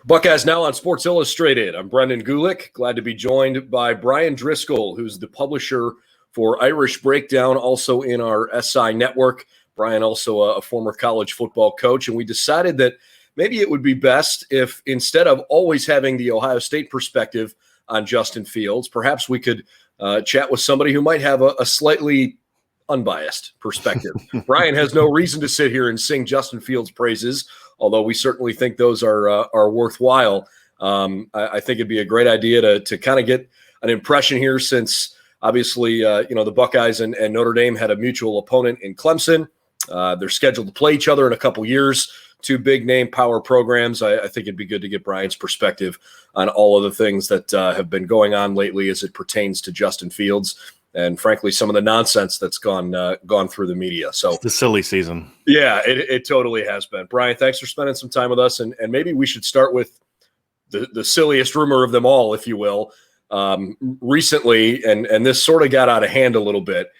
Buckeyes Now on Sports Illustrated. I'm Brendan Gulick. Glad to be joined by Bryan Driskell, who's the publisher for Irish Breakdown, also in our SI network. Bryan, also a former college football coach. And we decided that maybe it would be best if, instead of always having the Ohio State perspective on Justin Fields, perhaps we could chat with somebody who might have a slightly unbiased perspective. Bryan has no reason to sit here and sing Justin Fields' praises, although we certainly think those are worthwhile. I think it'd be a great idea to kind of get an impression here, since obviously the Buckeyes and Notre Dame had a mutual opponent in Clemson. They're scheduled to play each other in a couple years. Two big name power programs. I think it'd be good to get Bryan's perspective on all of the things that have been going on lately as it pertains to Justin Fields, and frankly, some of the nonsense that's gone through the media. So it's the silly season. Yeah, it totally has been. Bryan, thanks for spending some time with us. And maybe we should start with the silliest rumor of them all, if you will. Recently, and this sort of got out of hand a little bit.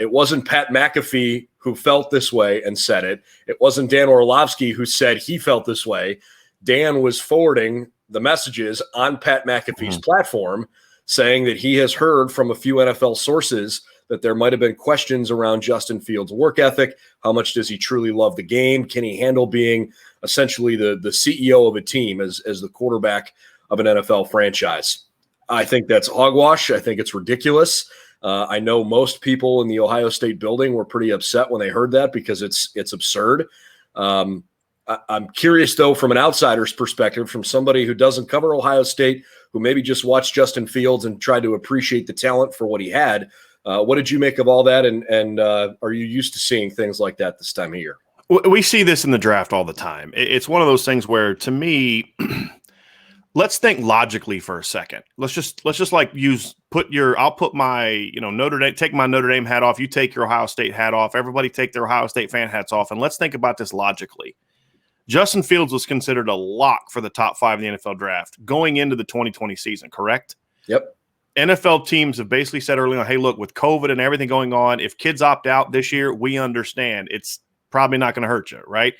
It wasn't Pat McAfee who felt this way and said it. It wasn't Dan Orlovsky who said he felt this way. Dan was forwarding the messages on Pat McAfee's platform, saying that he has heard from a few NFL sources that there might have been questions around Justin Fields' work ethic. How much does he truly love the game? Can he handle being essentially the CEO of a team as the quarterback of an NFL franchise? I think that's hogwash. I think it's ridiculous. I know most people in the Ohio State building were pretty upset when they heard that, because it's absurd. I'm curious, though, from an outsider's perspective, from somebody who doesn't cover Ohio State, who maybe just watched Justin Fields and tried to appreciate the talent for what he had. What did you make of all that? And are you used to seeing things like that this time of year? We see this in the draft all the time. It's one of those things where, to me, let's think logically for a second. Let's just like I'll put my, Notre Dame, take my Notre Dame hat off. You take your Ohio State hat off. Everybody take their Ohio State fan hats off. And let's think about this logically. Justin Fields was considered a lock for the top 5 in the NFL draft going into the 2020 season, correct? Yep. NFL teams have basically said early on, hey, look, with COVID and everything going on, if kids opt out this year, we understand. It's probably not going to hurt you, right?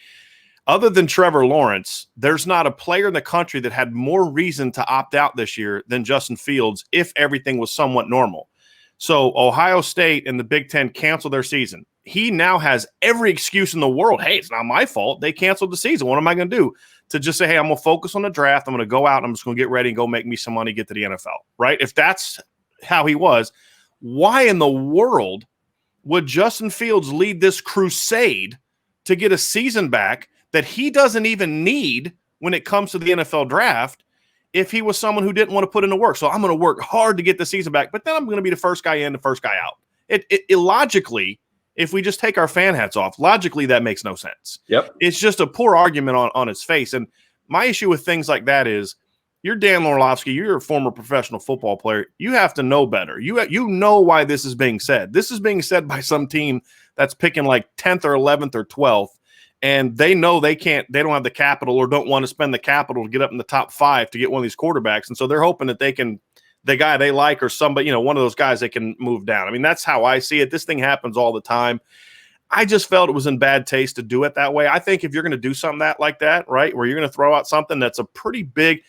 Other than Trevor Lawrence, there's not a player in the country that had more reason to opt out this year than Justin Fields if everything was somewhat normal. So Ohio State and the Big Ten canceled their season. He now has every excuse in the world. Hey, it's not my fault. They canceled the season. What am I going to do? To just say, hey, I'm going to focus on the draft. I'm going to go out and I'm just going to get ready and go make me some money, get to the NFL, right? If that's how he was, why in the world would Justin Fields lead this crusade to get a season back that he doesn't even need when it comes to the NFL draft if he was someone who didn't want to put in the work? So I'm going to work hard to get the season back, but then I'm going to be the first guy in, the first guy out. It logically, if we just take our fan hats off, logically that makes no sense. Yep. It's just a poor argument on its face. And my issue with things like that is, you're Dan Orlovsky, you're a former professional football player. You have to know better. You know why this is being said. This is being said by some team that's picking like 10th or 11th or 12th. And they know they don't have the capital or don't want to spend the capital to get up in the top 5 to get one of these quarterbacks. And so they're hoping that the guy they like or somebody, one of those guys they can move down. I mean, that's how I see it. This thing happens all the time. I just felt it was in bad taste to do it that way. I think if you're going to do something like that, right, where you're going to throw out something that's a pretty big,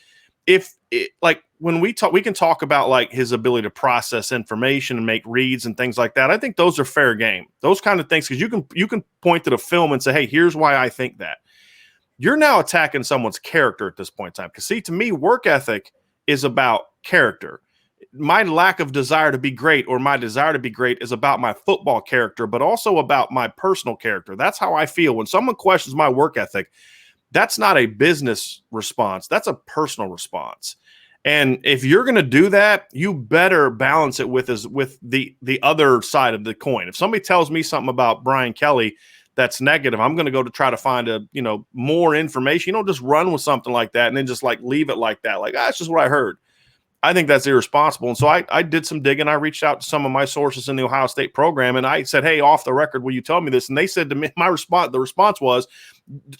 when we talk, we can talk about like his ability to process information and make reads and things like that. I think those are fair game. Those kind of things, because you can point to the film and say, hey, here's why I think that. You're now attacking someone's character at this point in time. Because see, to me, work ethic is about character. My lack of desire to be great or my desire to be great is about my football character, but also about my personal character. That's how I feel. When someone questions my work ethic, that's not a business response. That's a personal response. And if you're going to do that, you better balance it with the other side of the coin. If somebody tells me something about Brian Kelly that's negative, I'm going to go to try to find more information. You don't just run with something like that and then just like leave it like that. Like, that's just what I heard. I think that's irresponsible. And so I did some digging. I reached out to some of my sources in the Ohio State program, and I said, hey, off the record, will you tell me this? And they said to me, the response was,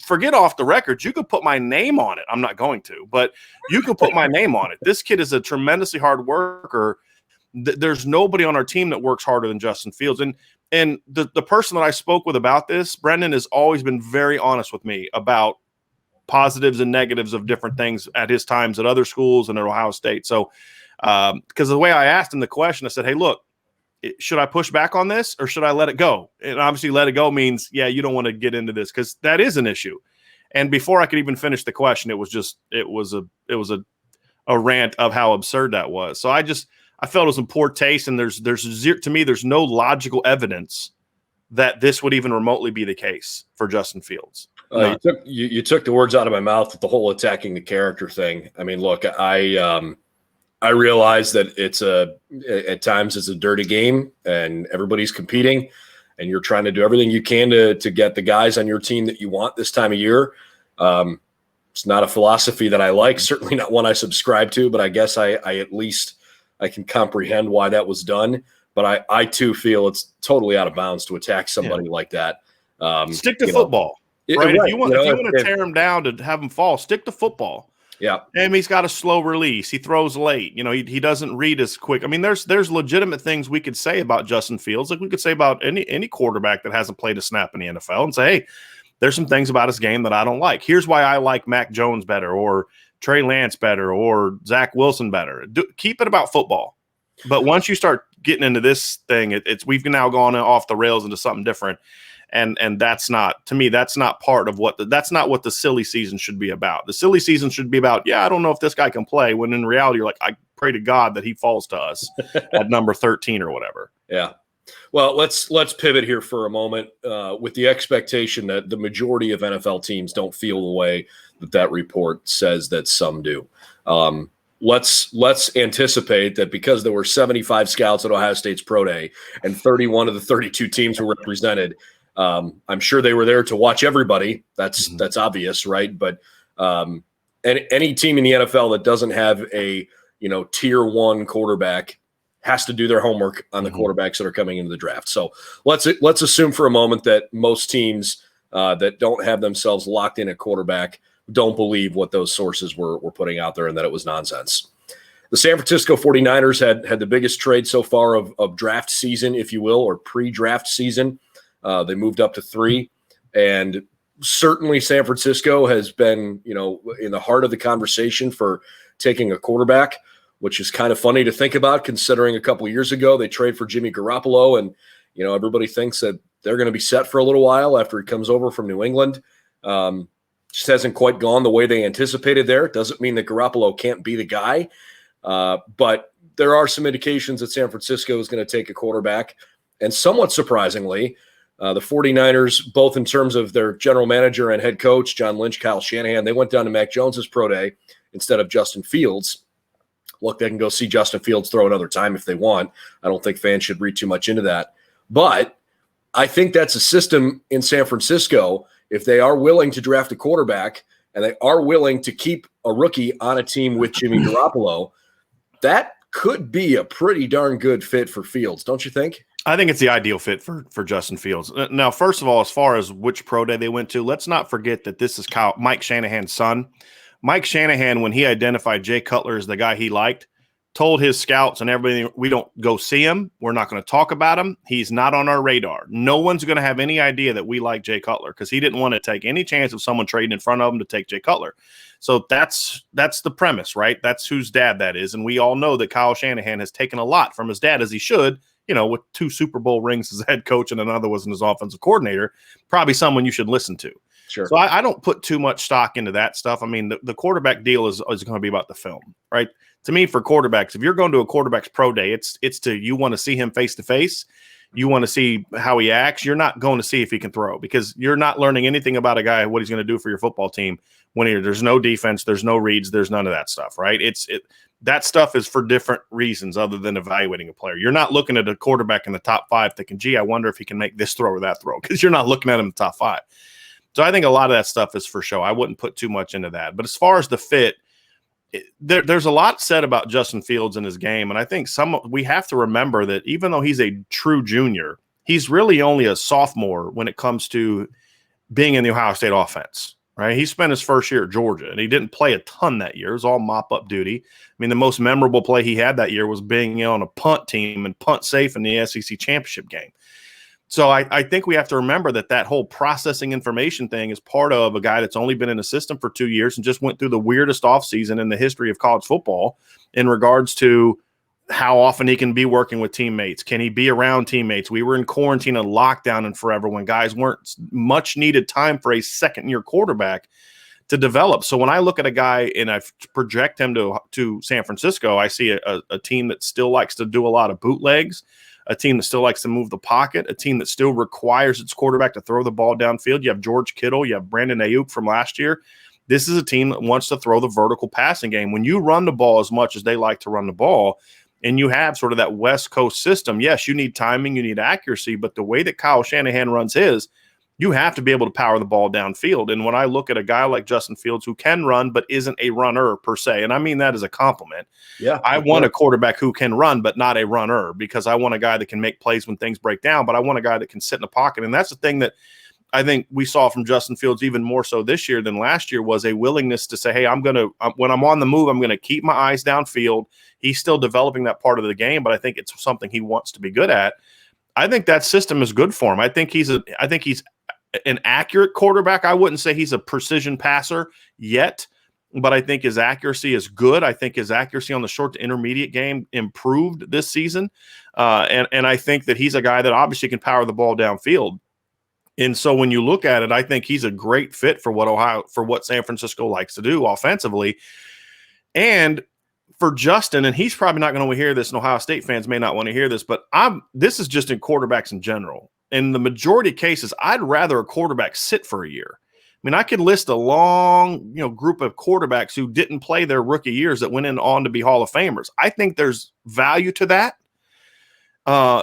forget off the record. You could put my name on it. I'm not going to, but you could put my name on it. This kid is a tremendously hard worker. There's nobody on our team that works harder than Justin Fields. And the person that I spoke with about this, Brendan, has always been very honest with me about positives and negatives of different things at his times at other schools and at Ohio State. So, because the way I asked him the question, I said, hey, look, should I push back on this or should I let it go? And obviously let it go means, yeah, you don't want to get into this because that is an issue. And before I could even finish the question, it was a rant of how absurd that was. So I felt it was in poor taste. And to me, there's no logical evidence that this would even remotely be the case for Justin Fields. You took the words out of my mouth with the whole attacking the character thing. I mean, look, I realize that at times it's a dirty game and everybody's competing and you're trying to do everything you can to get the guys on your team that you want this time of year. It's not a philosophy that I like, certainly not one I subscribe to, but I guess I at least I can comprehend why that was done. But I too feel it's totally out of bounds to attack somebody like that. Stick to football. Right? If you want to tear him down to have him fall, stick to football. Yeah. And he's got a slow release. He throws late. He doesn't read as quick. I mean, there's legitimate things we could say about Justin Fields. Like we could say about any quarterback that hasn't played a snap in the NFL and say, hey, there's some things about his game that I don't like. Here's why I like Mac Jones better or Trey Lance better or Zach Wilson better. Keep it about football. But once you start getting into this thing, we've now gone off the rails into something different. And that's not, to me, that's not part of that's not what the silly season should be about. The silly season should be about, I don't know if this guy can play, when in reality, you're like, I pray to God that he falls to us at number 13 or whatever. Yeah. Well, let's pivot here for a moment with the expectation that the majority of NFL teams don't feel the way that report says that some do. Let's anticipate that because there were 75 scouts at Ohio State's Pro Day and 31 of the 32 teams were represented, I'm sure they were there to watch everybody. That's obvious, right? But any team in the NFL that doesn't have a tier 1 quarterback has to do their homework on the quarterbacks that are coming into the draft. So let's assume for a moment that most teams that don't have themselves locked in at quarterback don't believe what those sources were putting out there and that it was nonsense. The San Francisco 49ers had the biggest trade so far of draft season, if you will, or pre-draft season. They moved up to 3, and certainly San Francisco has been, in the heart of the conversation for taking a quarterback, which is kind of funny to think about considering a couple of years ago they trade for Jimmy Garoppolo, and everybody thinks that they're going to be set for a little while after he comes over from New England. Just hasn't quite gone the way they anticipated there. It doesn't mean that Garoppolo can't be the guy, but there are some indications that San Francisco is going to take a quarterback, and somewhat surprisingly, the 49ers, both in terms of their general manager and head coach, John Lynch, Kyle Shanahan, they went down to Mac Jones's pro day instead of Justin Fields. Look, they can go see Justin Fields throw another time if they want. I don't think fans should read too much into that. But I think that's a system in San Francisco. If they are willing to draft a quarterback and they are willing to keep a rookie on a team with Jimmy Garoppolo, that could be a pretty darn good fit for Fields, don't you think? I think it's the ideal fit for Justin Fields. Now, first of all, as far as which pro day they went to, let's not forget that this is Mike Shanahan's son. Mike Shanahan, when he identified Jay Cutler as the guy he liked, told his scouts and everybody, we don't go see him. We're not going to talk about him. He's not on our radar. No one's going to have any idea that we like Jay Cutler because he didn't want to take any chance of someone trading in front of him to take Jay Cutler. So that's the premise, right? That's whose dad that is. And we all know that Kyle Shanahan has taken a lot from his dad, as he should, with 2 Super Bowl rings as head coach and another was his offensive coordinator, probably someone you should listen to. Sure. So I don't put too much stock into that stuff. I mean, the quarterback deal is going to be about the film, right? To me, for quarterbacks, if you're going to a quarterback's pro day, it's you want to see him face to face. You want to see how he acts. You're not going to see if he can throw because you're not learning anything about a guy, what he's going to do for your football team when there's no defense, there's no reads, there's none of that stuff, right? That stuff is for different reasons other than evaluating a player. You're not looking at a quarterback in the top 5 thinking, gee, I wonder if he can make this throw or that throw because you're not looking at him in the top 5. So I think a lot of that stuff is for show. I wouldn't put too much into that. But as far as the fit, there's a lot said about Justin Fields and his game. And I think we have to remember that even though he's a true junior, he's really only a sophomore when it comes to being in the Ohio State offense, right? He spent his first year at Georgia, and he didn't play a ton that year. It was all mop-up duty. I mean, the most memorable play he had that year was being on a punt team and punt safe in the SEC championship game. So I think we have to remember that whole processing information thing is part of a guy that's only been in the system for 2 years and just went through the weirdest offseason in the history of college football in regards to how often he can be working with teammates. Can he be around teammates? We were in quarantine and lockdown and forever when guys weren't much needed time for a second-year quarterback to develop. So when I look at a guy and I project him to San Francisco, I see a team that still likes to do a lot of bootlegs, a team that still likes to move the pocket, a team that still requires its quarterback to throw the ball downfield. You have George Kittle, you have Brandon Ayuk from last year. This is a team that wants to throw the vertical passing game. When you run the ball as much as they like to run the ball, and you have sort of that West Coast system, yes, you need timing, you need accuracy, but the way that Kyle Shanahan runs his, you have to be able to power the ball downfield. And when I look at a guy like Justin Fields who can run but isn't a runner per se, and I mean that as a compliment. Yeah, I want a quarterback who can run but not a runner, because I want a guy that can make plays when things break down, but I want a guy that can sit in the pocket. And that's the thing that I think we saw from Justin Fields even more so this year than last year, was a willingness to say, hey, when I'm on the move, I'm going to keep my eyes downfield. He's still developing that part of the game, but I think it's something he wants to be good at. I think that system is good for him. I think he's an accurate quarterback. I wouldn't say he's a precision passer yet, but I think his accuracy is good. I think his accuracy on the short to intermediate game improved this season. And I think that he's a guy that obviously can power the ball downfield. And so when you look at it, I think he's a great fit for what San Francisco likes to do offensively. And for Justin, and he's probably not going to hear this, and Ohio State fans may not want to hear this, but this is just in quarterbacks in general. In the majority of cases, I'd rather a quarterback sit for a year. I mean, I could list a long, group of quarterbacks who didn't play their rookie years that went on to be Hall of Famers. I think there's value to that.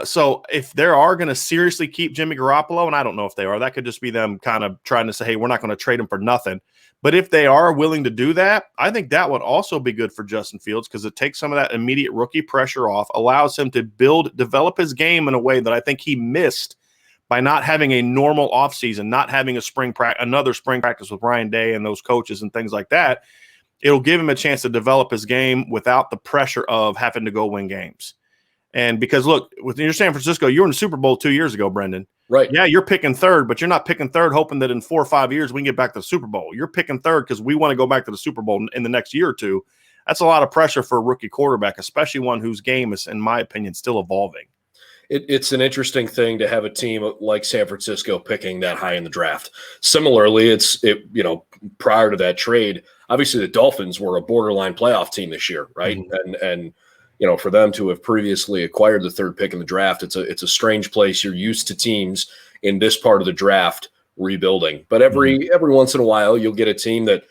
So if they are going to seriously keep Jimmy Garoppolo, and I don't know if they are, that could just be them kind of trying to say, hey, we're not going to trade him for nothing. But if they are willing to do that, I think that would also be good for Justin Fields, because it takes some of that immediate rookie pressure off, allows him to develop his game in a way that I think he missed by not having a normal offseason, not having another spring practice with Ryan Day and those coaches and things like that. It'll give him a chance to develop his game without the pressure of having to go win games. And because, look, with your San Francisco, you were in the Super Bowl 2 years ago, Brendan. Right. Yeah, you're picking third, but you're not picking third hoping that in 4 or 5 years we can get back to the Super Bowl. You're picking third because we want to go back to the Super Bowl in the next year or two. That's a lot of pressure for a rookie quarterback, especially one whose game is, in my opinion, still evolving. It's an interesting thing to have a team like San Francisco picking that high in the draft. Similarly, prior to that trade, obviously the Dolphins were a borderline playoff team this year, right? Mm-hmm. And for them to have previously acquired the third pick in the draft, it's a strange place. You're used to teams in this part of the draft rebuilding, but every once in a while you'll get a team that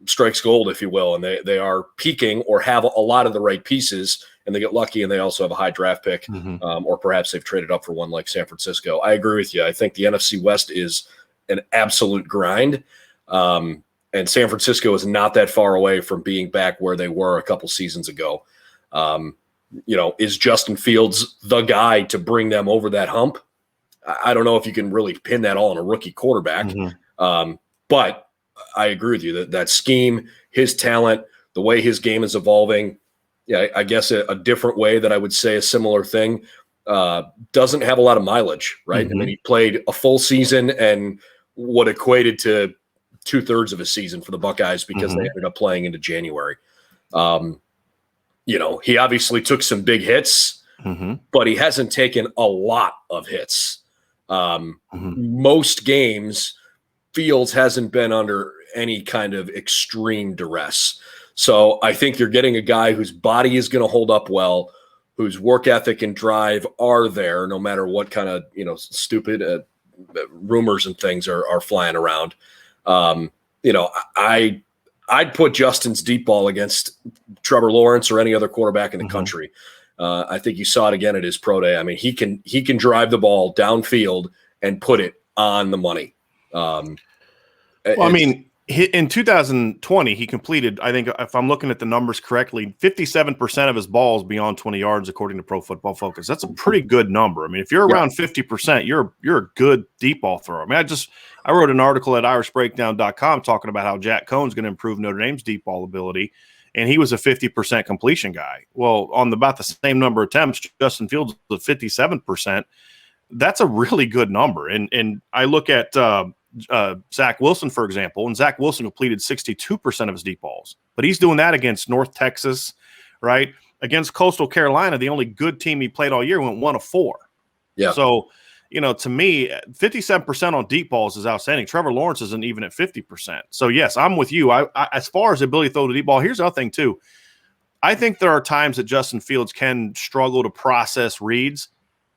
strikes gold, if you will, and they are peaking or have a lot of the right pieces, and they get lucky, and they also have a high draft pick, or perhaps they've traded up for one like San Francisco. I agree with you. I think the NFC West is an absolute grind, and San Francisco is not that far away from being back where they were a couple seasons ago. Is Justin Fields the guy to bring them over that hump? I don't know if you can really pin that all on a rookie quarterback, but I agree with you that scheme, his talent, the way his game is evolving. Yeah, I guess a different way that I would say a similar thing, doesn't have a lot of mileage, right? I mean, he played a full season and what equated to 2/3 of a season for the Buckeyes because they ended up playing into January. He obviously took some big hits, but he hasn't taken a lot of hits. Most games, Fields hasn't been under any kind of extreme duress. So I think you're getting a guy whose body is going to hold up well, whose work ethic and drive are there, no matter what kind of, stupid rumors and things are flying around. I'd put Justin's deep ball against Trevor Lawrence or any other quarterback in the country. I think you saw it again at his pro day. I mean, he can drive the ball downfield and put it on the money. In 2020, he completed, I think, if I'm looking at the numbers correctly, 57% of his balls beyond 20 yards, according to Pro Football Focus. That's a pretty good number. I mean, if you're around 50%, you're a good deep ball thrower. I mean, I wrote an article at irishbreakdown.com talking about how Jack Cohn's going to improve Notre Dame's deep ball ability, and he was a 50% completion guy. Well, on about the same number of attempts, Justin Fields was 57%. that's a really good number. And I look at Zach Wilson, for example, and Zach Wilson completed 62% of his deep balls, but he's doing that against North Texas, right? Against Coastal Carolina, the only good team he played all year, went 1 of 4. Yeah. So, to me, 57% on deep balls is outstanding. Trevor Lawrence isn't even at 50%. So, yes, I'm with you. I as far as the ability to throw the deep ball, here's the other thing, too. I think there are times that Justin Fields can struggle to process reads,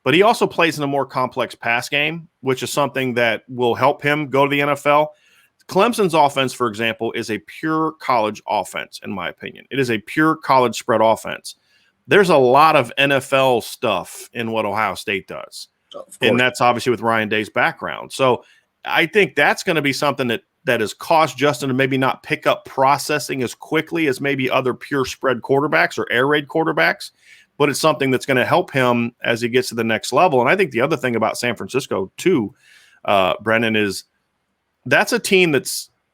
but he also plays in a more complex pass game, which is something that will help him go to the NFL. Clemson's offense, for example, is a pure college offense, in my opinion. It is a pure college spread offense. There's a lot of NFL stuff in what Ohio State does. And that's obviously with Ryan Day's background. So I think that's going to be something that has caused Justin to maybe not pick up processing as quickly as maybe other pure spread quarterbacks or air raid quarterbacks. But it's something that's going to help him as he gets to the next level. And I think the other thing about San Francisco, too, Brennan, is that's a team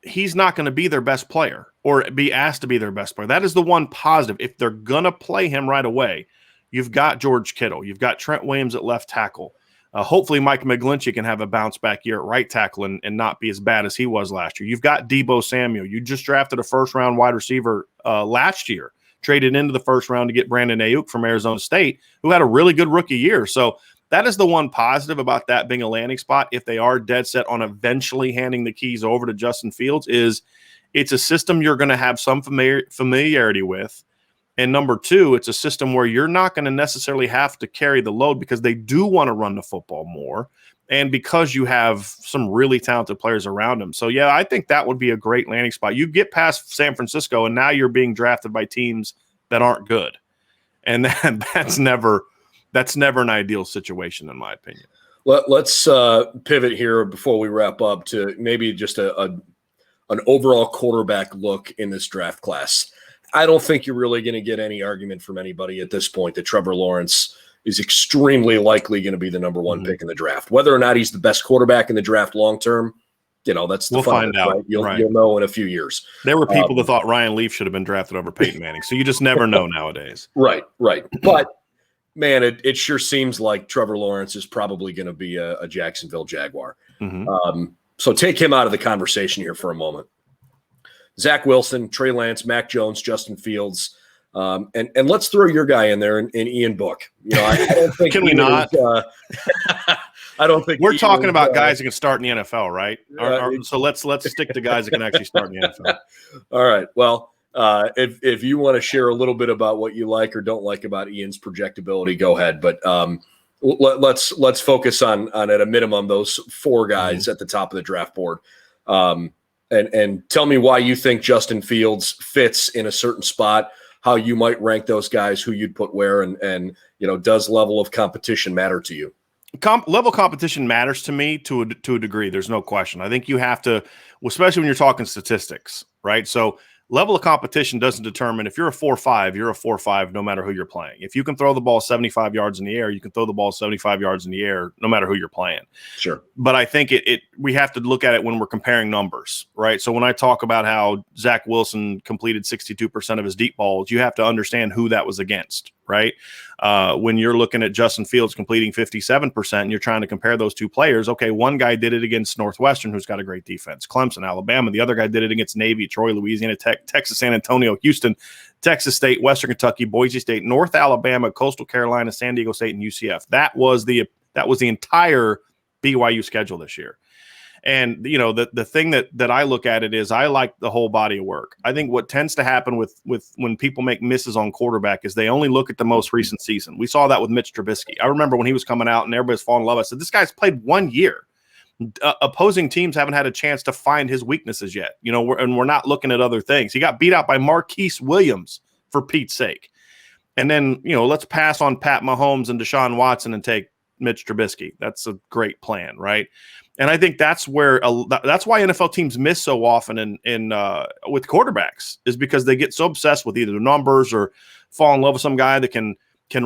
he's not going to be their best player or be asked to be their best player. That is the one positive. If they're going to play him right away, you've got George Kittle. You've got Trent Williams at left tackle. Hopefully Mike McGlinchey can have a bounce-back year at right tackle and not be as bad as he was last year. You've got Deebo Samuel. You just drafted a first-round wide receiver last year, traded into the first round to get Brandon Ayuk from Arizona State, who had a really good rookie year. So that is the one positive about that being a landing spot. If they are dead set on eventually handing the keys over to Justin Fields, is it's a system you're going to have some familiarity with. And number two, it's a system where you're not going to necessarily have to carry the load because they do want to run the football more. And because you have some really talented players around them. So, yeah, I think that would be a great landing spot. You get past San Francisco, and now you're being drafted by teams that aren't good. And that's never an ideal situation, in my opinion. Let's pivot here before we wrap up to maybe just an overall quarterback look in this draft class. I don't think you're really going to get any argument from anybody at this point that Trevor Lawrence is extremely likely going to be the number one pick in the draft. Whether or not he's the best quarterback in the draft long-term, that's we'll find out. Right? You'll know in a few years. There were people that thought Ryan Leaf should have been drafted over Peyton Manning. So you just never know nowadays. Right. But, man, it sure seems like Trevor Lawrence is probably going to be a Jacksonville Jaguar. Mm-hmm. So take him out of the conversation here for a moment. Zach Wilson, Trey Lance, Mac Jones, Justin Fields. And let's throw your guy in there in Ian Book. I don't think can we not? I don't think we're talking about guys that can start in the NFL, right? So let's stick to guys that can actually start in the NFL. All right. Well, if you want to share a little bit about what you like or don't like about Ian's projectability, go ahead. But let's focus on at a minimum those 4 guys at the top of the draft board. And tell me why you think Justin Fields fits in a certain spot, how you might rank those guys, who you'd put where, and does level of competition matter to you? Level competition matters to me to a degree. There's no question. I think you have to, especially when you're talking statistics, right? So level of competition doesn't determine if you're a 4-5, you're a 4-5 no matter who you're playing. If you can throw the ball 75 yards in the air, you can throw the ball 75 yards in the air no matter who you're playing. Sure. But I think we have to look at it when we're comparing numbers, right? So when I talk about how Zach Wilson completed 62% of his deep balls, you have to understand who that was against, right? When you're looking at Justin Fields completing 57% and you're trying to compare those two players, okay, one guy did it against Northwestern, who's got a great defense, Clemson, Alabama. The other guy did it against Navy, Troy, Louisiana Tech, Texas, San Antonio, Houston, Texas State, Western Kentucky, Boise State, North Alabama, Coastal Carolina, San Diego State, and UCF. That was the entire BYU schedule this year. And, the thing that I look at it is I like the whole body of work. I think what tends to happen with when people make misses on quarterback is they only look at the most recent season. We saw that with Mitch Trubisky. I remember when he was coming out and everybody's falling in love. I said, this guy's played 1 year. Opposing teams haven't had a chance to find his weaknesses yet, we're not looking at other things. He got beat out by Marquise Williams, for Pete's sake. And then, let's pass on Pat Mahomes and Deshaun Watson and take Mitch Trubisky. That's a great plan, right? And I think that's why NFL teams miss so often in with quarterbacks, is because they get so obsessed with either the numbers or fall in love with some guy that can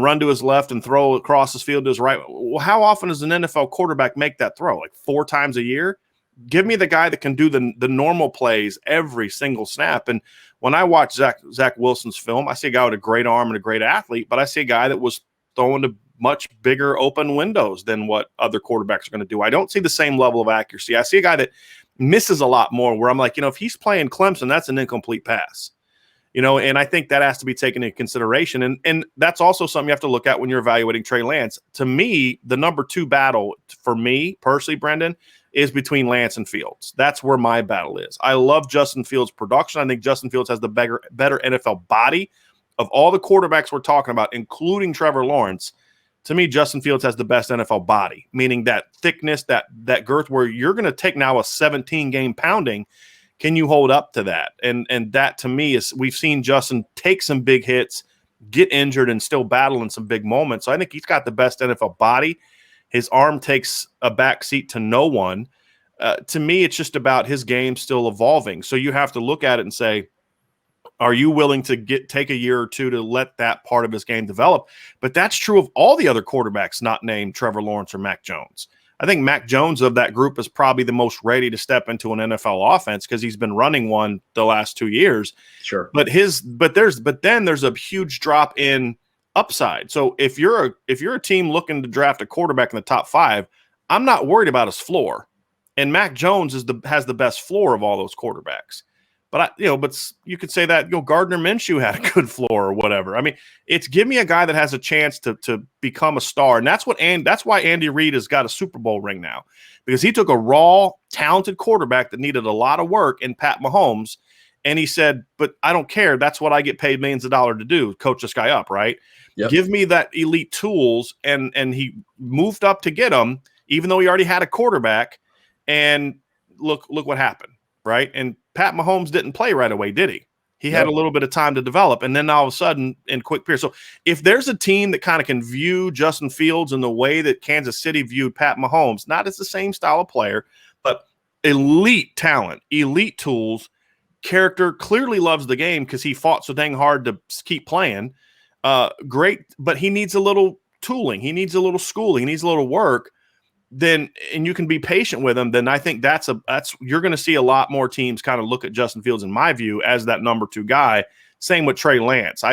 run to his left and throw across his field to his right. Well, how often does an NFL quarterback make that throw? Like 4 times a year? Give me the guy that can do the normal plays every single snap. And when I watch Zach Wilson's film, I see a guy with a great arm and a great athlete, but I see a guy that was throwing to much bigger open windows than what other quarterbacks are going to do. I don't see the same level of accuracy. I see a guy that misses a lot more, where I'm like, if he's playing Clemson, that's an incomplete pass. And I think that has to be taken into consideration. And that's also something you have to look at when you're evaluating Trey Lance. To me, the number 2 battle for me personally, Brendan, is between Lance and Fields. That's where my battle is. I love Justin Fields' production. I think Justin Fields has the better NFL body of all the quarterbacks we're talking about, including Trevor Lawrence. To me, Justin Fields has the best NFL body, meaning that thickness, that girth, where you're going to take now a 17-game pounding. Can you hold up to that? And that, to me, is, we've seen Justin take some big hits, get injured, and still battle in some big moments. So I think he's got the best NFL body. His arm takes a back seat to no one. To me, it's just about his game still evolving. So you have to look at it and say, are you willing to take a year or two to let that part of his game develop? But that's true of all the other quarterbacks not named Trevor Lawrence or Mac Jones. I think Mac Jones of that group is probably the most ready to step into an NFL offense because he's been running one the last 2 years. Sure. But then there's a huge drop in upside. So if you're a team looking to draft a quarterback in the top 5, I'm not worried about his floor. And Mac Jones has the best floor of all those quarterbacks. But but you could say that Gardner Minshew had a good floor or whatever. I mean, it's give me a guy that has a chance to become a star, and that's why Andy Reid has got a Super Bowl ring now, because he took a raw, talented quarterback that needed a lot of work in Pat Mahomes, and he said, "But I don't care. That's what I get paid millions of dollars to do, coach this guy up, right? Yep. Give me that elite tools," and he moved up to get them, even though he already had a quarterback. And look what happened, right? And Pat Mahomes didn't play right away, did he? He had a little bit of time to develop, and then all of a sudden, in quick period. So if there's a team that kind of can view Justin Fields in the way that Kansas City viewed Pat Mahomes, not as the same style of player, but elite talent, elite tools, character, clearly loves the game because he fought so dang hard to keep playing. Great, but he needs a little tooling. He needs a little schooling. He needs a little work. And you can be patient with him, then I think that's you're going to see a lot more teams kind of look at Justin Fields, in my view, as that number 2 guy. Same with Trey Lance.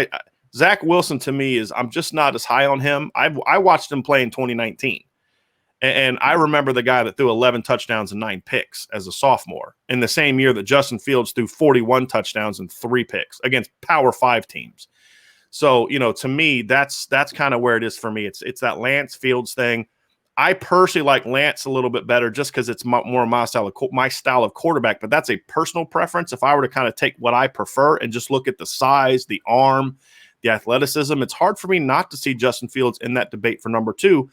Zach Wilson, to me, I'm just not as high on him. I watched him play in 2019, and I remember the guy that threw 11 touchdowns and 9 picks as a sophomore in the same year that Justin Fields threw 41 touchdowns and 3 picks against Power 5 teams. So, to me, that's kind of where it is for me. It's that Lance Fields thing. I personally like Lance a little bit better just because it's more my style of quarterback, but that's a personal preference. If I were to kind of take what I prefer and just look at the size, the arm, the athleticism, it's hard for me not to see Justin Fields in that debate for number 2,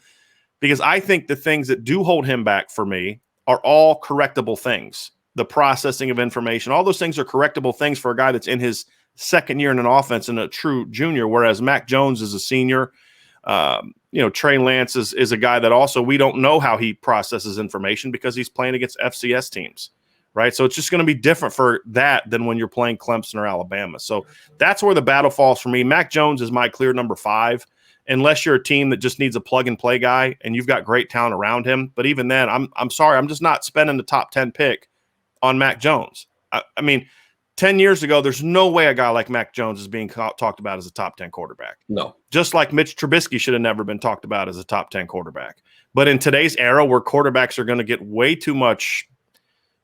because I think the things that do hold him back for me are all correctable things. The processing of information, all those things are correctable things for a guy that's in his second year in an offense and a true junior, whereas Mac Jones is a senior. Trey Lance is a guy that also we don't know how he processes information because he's playing against FCS teams, right? So it's just going to be different for that than when you're playing Clemson or Alabama. So that's where the battle falls for me. Mac Jones is my clear number 5, unless you're a team that just needs a plug-and-play guy and you've got great talent around him. But even then, I'm sorry, I'm just not spending the top 10 pick on Mac Jones. I mean, 10 years ago, there's no way a guy like Mac Jones is being talked about as a top 10 quarterback. No. Just like Mitch Trubisky should have never been talked about as a top 10 quarterback. But in today's era where quarterbacks are going to get way too much,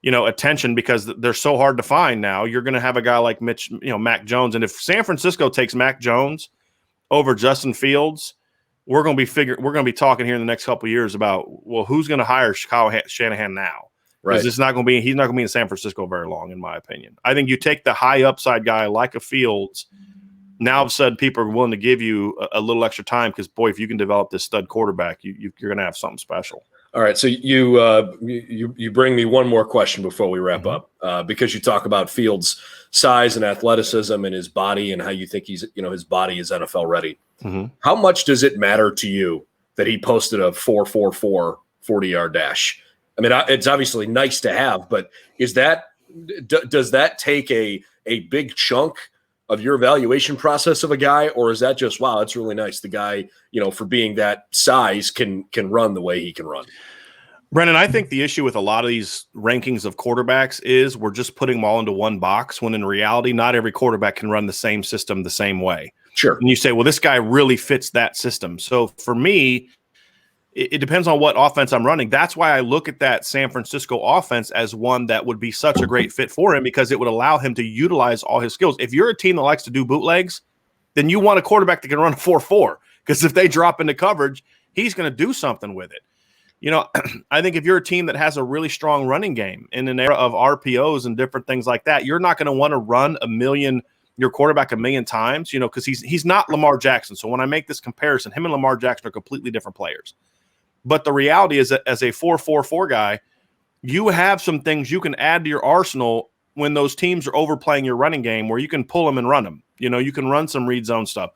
attention because they're so hard to find now, you're going to have a guy like Mac Jones. And if San Francisco takes Mac Jones over Justin Fields, we're going to be talking here in the next couple of years about, well, who's going to hire Kyle Shanahan now? Right. He's not going to be in San Francisco very long, in my opinion. I think you take the high upside guy like a Fields. Now, all of a sudden, people are willing to give you a little extra time because, boy, if you can develop this stud quarterback, you're going to have something special. All right, so you bring me one more question before we wrap up, because you talk about Fields' size and athleticism and his body and how you think his body is NFL ready. Mm-hmm. How much does it matter to you that he posted a 4.44 40-yard dash? I mean, it's obviously nice to have, but does that take a big chunk of your evaluation process of a guy, or is that just, wow, it's really nice the guy, for being that size can run the way he can run? Brennan, I think the issue with a lot of these rankings of quarterbacks is we're just putting them all into one box, when in reality, not every quarterback can run the same system the same way. Sure. And you say, well, this guy really fits that system. So for me, it depends on what offense I'm running. That's why I look at that San Francisco offense as one that would be such a great fit for him, because it would allow him to utilize all his skills. If you're a team that likes to do bootlegs, then you want a quarterback that can run a 4-4, because if they drop into coverage, he's going to do something with it. You know, I think if you're a team that has a really strong running game in an era of RPOs and different things like that, you're not going to want to run your quarterback a million times, you know, because he's not Lamar Jackson. So when I make this comparison, him and Lamar Jackson are completely different players. But the reality is that as a 4-4-4 guy, you have some things you can add to your arsenal when those teams are overplaying your running game, where you can pull them and run them. You know, you can run some read zone stuff.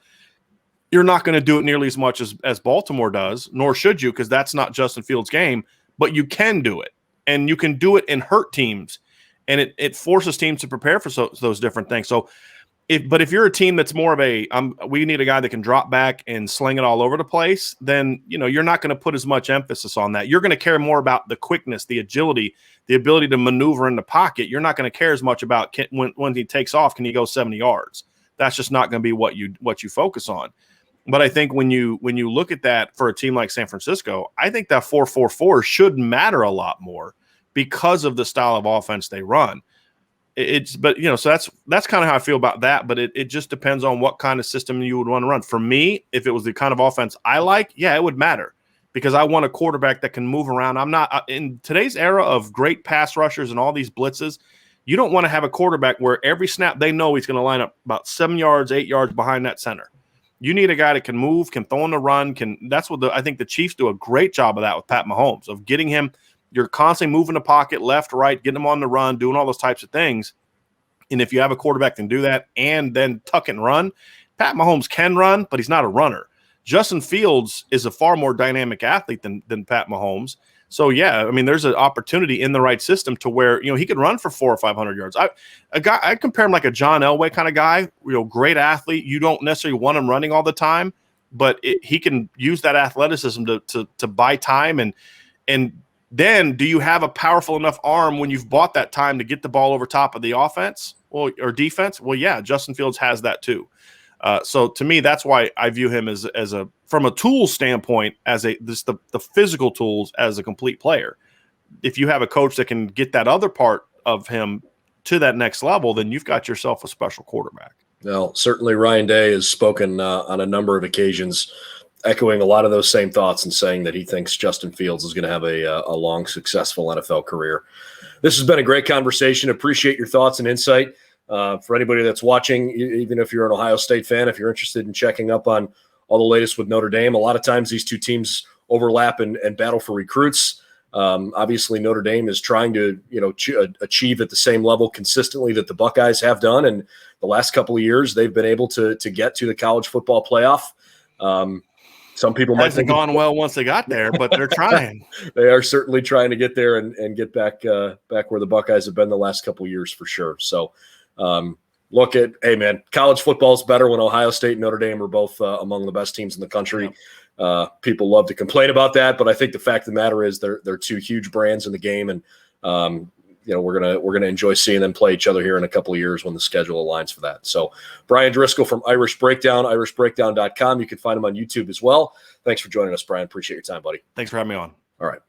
You're not going to do it nearly as much as Baltimore does, nor should you, because that's not Justin Fields' game, but you can do it. And you can do it and hurt teams. And it forces teams to prepare for those different things. So, if you're a team that's more of we need a guy that can drop back and sling it all over the place, then, you know, you're not going to put as much emphasis on that. You're going to care more about the quickness, the agility, the ability to maneuver in the pocket. You're not going to care as much about when he takes off, can he go 70 yards? That's just not going to be what you focus on. But I think when you look at that for a team like San Francisco, I think that 4-4-4 should matter a lot more because of the style of offense they run. But you know, so that's kind of how I feel about that. But it just depends on what kind of system you would want to run. For me, if it was the kind of offense I like, yeah, it would matter, because I want a quarterback that can move around. I'm not in today's era of great pass rushers and all these blitzes. You don't want to have a quarterback where every snap they know he's going to line up about 7 yards, 8 yards behind that center. You need a guy that can move, can throw in the run, that's what I think the Chiefs do a great job of that with Pat Mahomes, of getting him. You're constantly moving the pocket left, right, getting him on the run, doing all those types of things. And if you have a quarterback that can do that and then tuck and run, Pat Mahomes can run, but he's not a runner. Justin Fields is a far more dynamic athlete than Pat Mahomes. So, yeah, I mean, there's an opportunity in the right system to where, you know, he could run for 400 or 500 yards. I compare him like a John Elway kind of guy, you know, great athlete. You don't necessarily want him running all the time, but he can use that athleticism to buy time. And then do you have a powerful enough arm when you've bought that time to get the ball over top of the offense or defense? Well, yeah, Justin Fields has that too. So to me, that's why I view him as from a tool standpoint, as the physical tools as a complete player. If you have a coach that can get that other part of him to that next level, then you've got yourself a special quarterback. Well, certainly Ryan Day has spoken on a number of occasions, echoing a lot of those same thoughts and saying that he thinks Justin Fields is going to have a long, successful NFL career. This has been a great conversation. Appreciate your thoughts and insight. For anybody that's watching, even if you're an Ohio State fan, if you're interested in checking up on all the latest with Notre Dame, a lot of times these two teams overlap and battle for recruits. Obviously, Notre Dame is trying to achieve at the same level consistently that the Buckeyes have done. And the last couple of years, they've been able to get to the college football playoff. Some people might think gone well once they got there, but they're trying. They are certainly trying to get there and get back where the Buckeyes have been the last couple of years for sure. So hey man, college football is better when Ohio State and Notre Dame are both among the best teams in the country. Yeah. People love to complain about that, but I think the fact of the matter is they're two huge brands in the game, and we're gonna enjoy seeing them play each other here in a couple of years when the schedule aligns for that. So Bryan Driskell from Irish Breakdown, irishbreakdown.com. You can find him on YouTube as well. Thanks for joining us, Bryan. Appreciate your time, buddy. Thanks for having me on. All right.